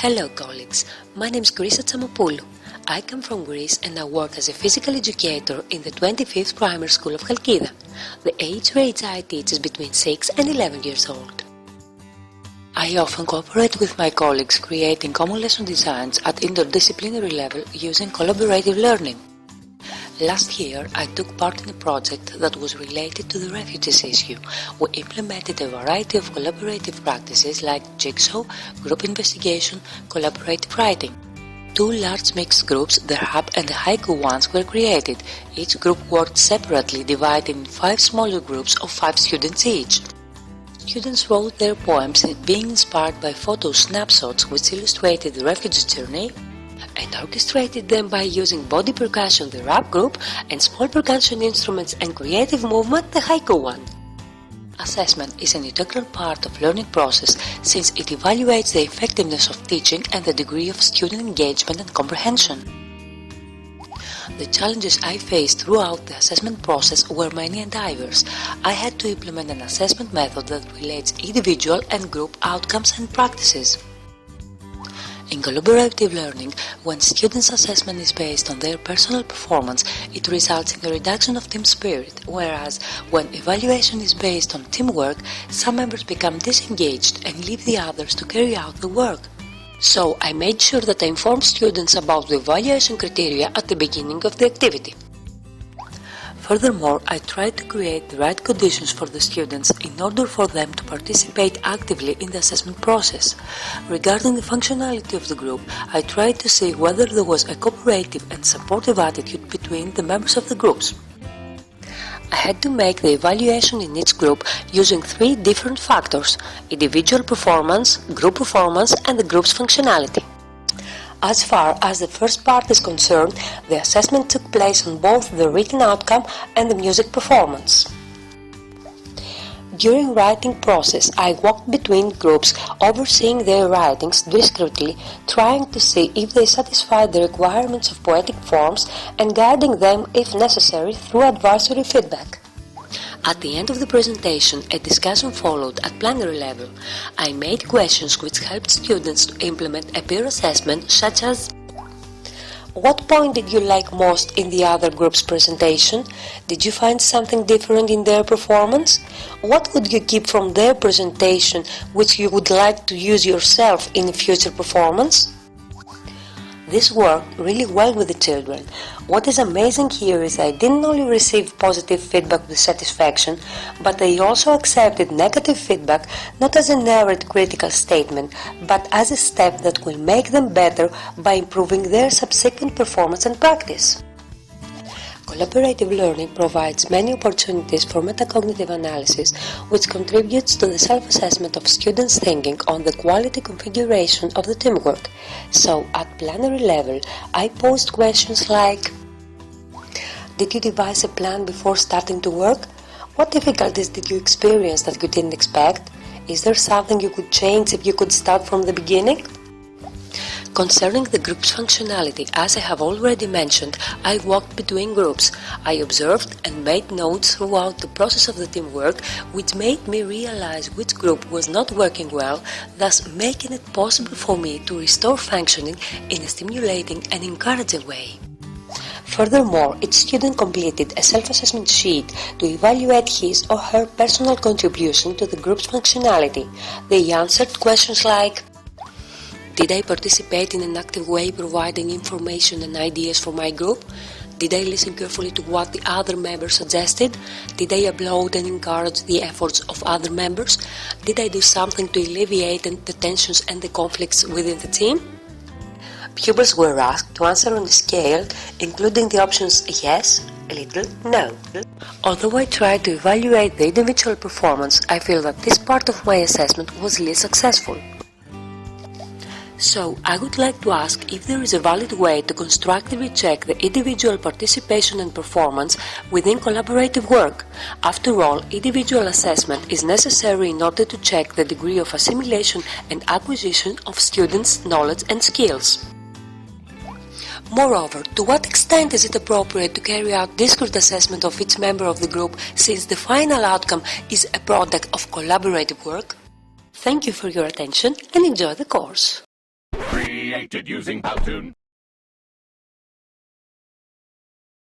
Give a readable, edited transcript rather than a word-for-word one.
Hello colleagues, my name is Grisa Tsamopoulou. I come from Greece and I work as a physical educator in the 25th Primary School of Chalkida. The age range I teach is between 6 and 11 years old. I often cooperate with my colleagues creating common lesson designs at interdisciplinary level using collaborative learning. Last year, I took part in a project that was related to the refugees issue. We implemented a variety of collaborative practices like jigsaw, group investigation, collaborative writing. Two large mixed groups, the rap and the haiku ones, were created. Each group worked separately, divided in 5 smaller groups of 5 students each. Students wrote their poems being inspired by photo snapshots which illustrated the refugee journey, and orchestrated them by using body percussion, the rap group, and small percussion instruments and creative movement, the haiku one. Assessment is an integral part of learning process since it evaluates the effectiveness of teaching and the degree of student engagement and comprehension. The challenges I faced throughout the assessment process were many and diverse. I had to implement an assessment method that relates individual and group outcomes and practices. In collaborative learning, when students' assessment is based on their personal performance, it results in a reduction of team spirit, whereas when evaluation is based on teamwork, some members become disengaged and leave the others to carry out the work. So I made sure that I informed students about the evaluation criteria at the beginning of the activity. Furthermore, I tried to create the right conditions for the students in order for them to participate actively in the assessment process. Regarding the functionality of the group, I tried to see whether there was a cooperative and supportive attitude between the members of the groups. I had to make the evaluation in each group using 3 different factors: individual performance, group performance, and the group's functionality. As far as the first part is concerned, the assessment took place on both the written outcome and the music performance. During writing process, I walked between groups, overseeing their writings discreetly, trying to see if they satisfied the requirements of poetic forms and guiding them if necessary through advisory feedback. At the end of the presentation, a discussion followed at plenary level. I made questions which helped students to implement a peer assessment, such as: what point did you like most in the other group's presentation? Did you find something different in their performance? What would you keep from their presentation which you would like to use yourself in a future performance? This worked really well with the children. What is amazing here is I didn't only receive positive feedback with satisfaction, but they also accepted negative feedback not as a narrowed critical statement, but as a step that will make them better by improving their subsequent performance and practice. Collaborative learning provides many opportunities for metacognitive analysis, which contributes to the self-assessment of students' thinking on the quality configuration of the teamwork. So, at plenary level, I posed questions like: did you devise a plan before starting to work? What difficulties did you experience that you didn't expect? Is there something you could change if you could start from the beginning? Concerning the group's functionality, as I have already mentioned, I walked between groups. I observed and made notes throughout the process of the teamwork, which made me realize which group was not working well, thus making it possible for me to restore functioning in a stimulating and encouraging way. Furthermore, each student completed a self-assessment sheet to evaluate his or her personal contribution to the group's functionality. They answered questions like: did I participate in an active way providing information and ideas for my group? Did I listen carefully to what the other members suggested? Did I applaud and encourage the efforts of other members? Did I do something to alleviate the tensions and the conflicts within the team? Pupils were asked to answer on a scale, including the options yes, a little, no. Although I tried to evaluate the individual performance, I feel that this part of my assessment was less successful. So, I would like to ask if there is a valid way to constructively check the individual participation and performance within collaborative work. After all, individual assessment is necessary in order to check the degree of assimilation and acquisition of students' knowledge and skills. Moreover, to what extent is it appropriate to carry out discrete assessment of each member of the group, since the final outcome is a product of collaborative work? Thank you for your attention and enjoy the course. created using Powtoon.